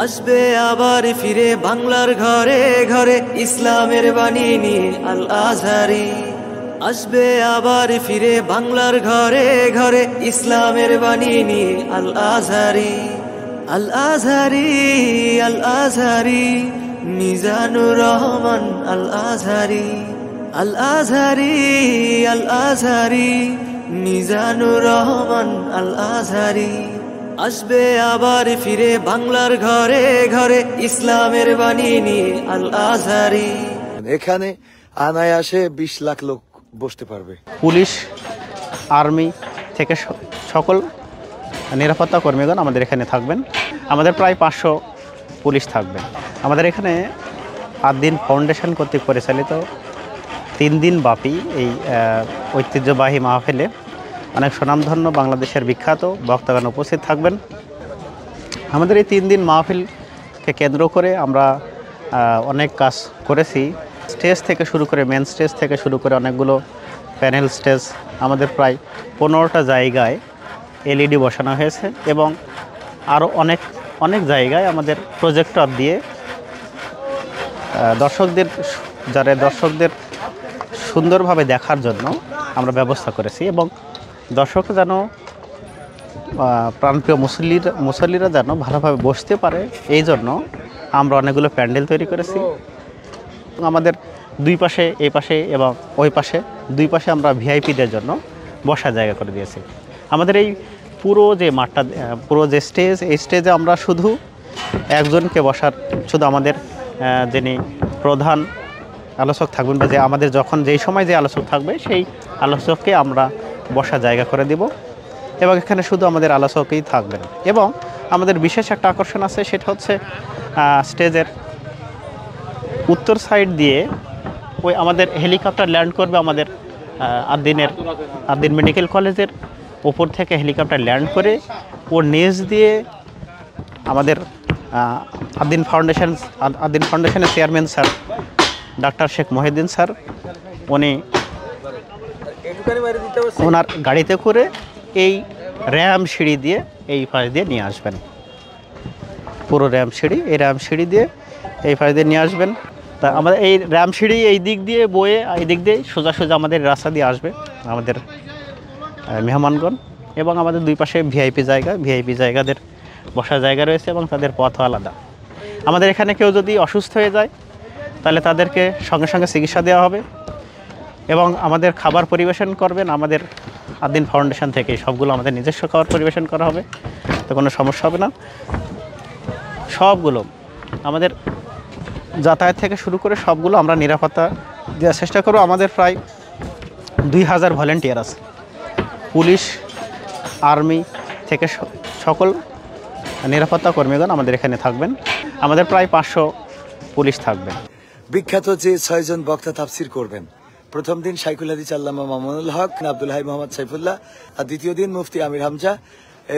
আসবে আবার ফিরে বাংলার ঘরে ঘরে ইসলামের বাণী নিয়ে আল আজহারি। আসবে আবার ফিরে বাংলার ঘরে ঘরে ইসলামের বাণী নিয়ে আল আজহারি। আল আজহারি, আল আজহারি, মিজানুর রহমান আল আজহারি। আল আজহারি, আল আজহারি, মিজানুর রহমান আল আজহারি। আসবে আবার ফিরে বাংলার ঘরে ঘরে ইসলামের বাণী নিয়ে আল আজহারি। এখানে অনায়াসে 20 লাখ লোক বসতে পারবে। পুলিশ, আর্মি থেকে সকল নিরাপত্তা কর্মীগণ আমাদের এখানে থাকবেন। আমাদের প্রায় 500 পুলিশ থাকবে। আমাদের এখানে আদ-দ্বীন ফাউন্ডেশন কর্তৃক পরিচালিত 3 দিন ব্যাপী এই ঐতিহ্যবাহী মাহফিলে অনেক সুনামধন্য বাংলাদেশের বিখ্যাত বক্তাগণ উপস্থিত থাকবেন। আমাদের এই 3 দিন মাহফিলকে কেন্দ্র করে আমরা অনেক কাজ করেছি। স্টেজ থেকে শুরু করে, মেন স্টেজ থেকে শুরু করে অনেকগুলো প্যানেল স্টেজ, আমাদের প্রায় 15টা জায়গায় LED বসানো হয়েছে এবং আরও অনেক জায়গায় আমাদের প্রজেক্টর দিয়ে দর্শকদের সুন্দরভাবে দেখার জন্য আমরা ব্যবস্থা করেছি এবং দর্শক যেন প্রাণপ্রিয় মুসল্লিরা যেন ভালোভাবে বসতে পারে, এই জন্য আমরা অনেকগুলো প্যান্ডেল তৈরি করেছি। আমাদের দুই পাশে, এই পাশে এবং ওই পাশে, দুই পাশে আমরা ভিআইপিদের জন্য বসার জায়গা করে দিয়েছি। আমাদের এই পুরো যে মাঠটা, পুরো যে স্টেজ, এই স্টেজে আমরা শুধু একজনকে বসার, শুধু আমাদের যিনি প্রধান আলোচক থাকবেন বা যে আমাদের যখন যেই সময় যে আলোচক থাকবে সেই আলোচককে আমরা বসার জায়গা করে দেব এবং এখানে শুধু আমাদের আলোচকই থাকবেন। এবং আমাদের বিশেষ একটা আকর্ষণ আছে, সেটা হচ্ছে স্টেজের উত্তর সাইড দিয়ে ওই আমাদের হেলিকপ্টার ল্যান্ড করবে। আমাদের আদ-দ্বীন মেডিকেল কলেজের ওপর থেকে হেলিকপ্টার ল্যান্ড করে ওর নিচ দিয়ে আমাদের আদ-দ্বীন ফাউন্ডেশনের chairman sir doctor Sheikh Mohiuddin sir, উনি ওনার গাড়িতে করে এই র্যাম সিঁড়ি দিয়ে এই পাশ দিয়ে নিয়ে আসবেন। পুরো র্যাম সিঁড়ি দিয়ে এই পাশ দিয়ে নিয়ে আসবেন। তা আমাদের এই র্যাম সিঁড়ি এই দিক দিয়ে বয়ে এই দিক দিয়ে সোজা আমাদের রাস্তা দিয়ে আসবে আমাদের মেহমানগণ। এবং আমাদের দুই পাশে ভিআইপি জায়গাদের বসার জায়গা রয়েছে এবং তাদের পথও আলাদা। আমাদের এখানে কেউ যদি অসুস্থ হয়ে যায় তাহলে তাদেরকে সঙ্গে সঙ্গে চিকিৎসা দেওয়া হবে এবং আমাদের খাবার পরিবেশন করবেন আমাদের আদ-দ্বীন ফাউন্ডেশন থেকে। সবগুলো আমাদের নিজস্ব খাবার পরিবেশন করা হবে, তো কোনো সমস্যা হবে না। সবগুলো আমাদের যাতায়াত থেকে শুরু করে সবগুলো আমরা নিরাপত্তা দেওয়ার চেষ্টা করব। আমাদের প্রায় 2000 ভলেন্টিয়ার আছে। পুলিশ, আর্মি থেকে সকল নিরাপত্তা কর্মীগণ আমাদের এখানে থাকবেন। আমাদের প্রায় 500 পুলিশ থাকবে। বিখ্যাত যে 6 জন বক্তা তাফসির করবেন, প্রথম দিন শাইখুল হাদিস আল্লামা মামুনুল হক, আব্দুল হাই মোহাম্মদ সাইফুল্লাহ, আর দ্বিতীয় দিন মুফতি আমির হামজা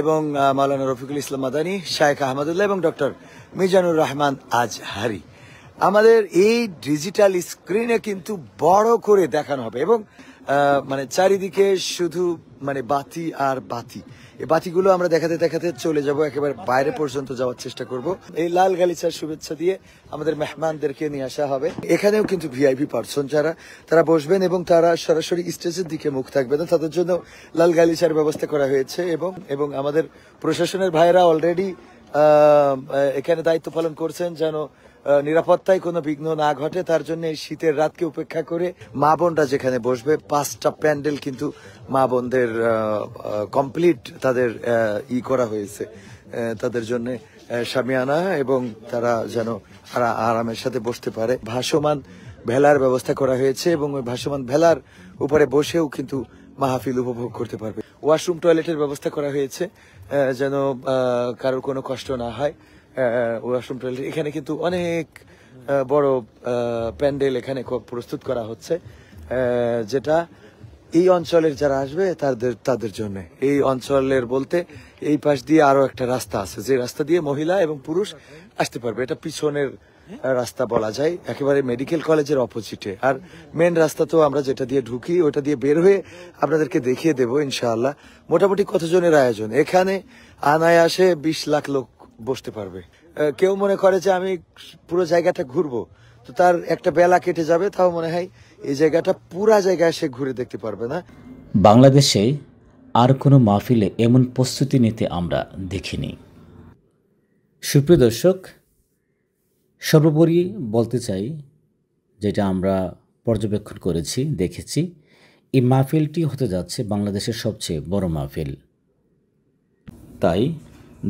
এবং মাওলানা রফিকুল ইসলাম মাদানী, শায়েখ আহমদুল্লাহ এবং ডক্টর মিজানুর রহমান আজহারি। আমাদের এই ডিজিটাল স্ক্রিনে কিন্তু বড় করে দেখানো হবে এবং মানে চারিদিকে শুধু মানে বাতি আর বাতি। এই বাতিগুলো আমরা দেখাতে চলে যাব, একেবারে বাইরে পর্যন্ত যাওয়ার চেষ্টা করব। এই লাল গালিচার শুভেচ্ছা দিয়ে আমাদের মেহমানদেরকে নিয়ে আসা হবে। এখানেও কিন্তু ভিআইপি পার্সন যারা, তারা বসবেন এবং তারা সরাসরি স্টেজের দিকে মুখ থাকবে না, তাদের জন্য লাল গালিচার ব্যবস্থা করা হয়েছে। এবং আমাদের প্রশাসনের ভাইরা অলরেডি এখানে দায়িত্ব পালন করছেন যেন নিরাপত্তায় কোনো বিঘ্ন না ঘটে। তার জন্য এই শীতের রাতকে উপেক্ষা করে মা বোনরা যেখানে বসবে, 5টা প্যান্ডেল কিন্তু মা বোনদের কমপ্লিট তাদের করা হয়েছে তাদের জন্য শামিয়ানা, এবং তারা যেন আরামের সাথে বসতে পারে। ভাসমান ভেলার ব্যবস্থা করা হয়েছে এবং ওই ভাসমান ভেলার উপরে বসেও কিন্তু মাহফিল উপভোগ করতে পারবে। ওয়াশরুম, টয়লেটের ব্যবস্থা করা হয়েছে যেন কারোর কোনো কষ্ট না হয়। ওয়াশরুম, টয়লেট, এখানে কিন্তু অনেক বড় প্যান্ডেল এখানে প্রস্তুত করা হচ্ছে, যেটা এই অঞ্চলের যারা আসবে তাদের জন্য। এই অঞ্চলের বলতে এই পাশ দিয়ে আরো একটা রাস্তা আছে, যে রাস্তা দিয়ে মহিলা এবং পুরুষ আসতে পারবে। এটা পিছনের রাস্তা বলা যায়, একেবারে মেডিকেল কলেজের অপোজিটে। আর মেন রাস্তা তো আমরা যেটা দিয়ে ঢুকি ওটা দিয়ে বের হয়ে আপনাদেরকে দেখিয়ে দেবো ইনশাআল্লাহ। মোটামুটি কতজনের আয়োজন এখানে? আনায়াসে 20 লাখ লোক বসতে পারবে। কেউ মনে করে যে আমি পুরো জায়গাটা ঘুরবো, তো তার একটা বেলা কেটে যাবে। তাও মনে হয় এই জায়গাটা পুরা জায়গায় সে ঘুরে দেখতে পারবে না। বাংলাদেশে আর কোনো মাহফিলে এমন প্রস্তুতি নিতে আমরা দেখিনি। সুপ্রিয় দর্শক, সর্বোপরি বলতে চাই, যেটা আমরা পর্যবেক্ষণ করেছি, দেখেছি, এই মাহফিলটি হতে যাচ্ছে বাংলাদেশের সবচেয়ে বড় মাহফিল। তাই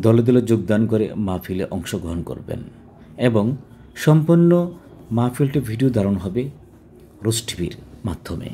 দলে দলে যোগদান করে মাহফিলে অংশগ্রহণ করবেন এবং সম্পূর্ণ মাহফিলটি ভিডিও ধারণ হবে রোজ টিভির মাধ্যমে।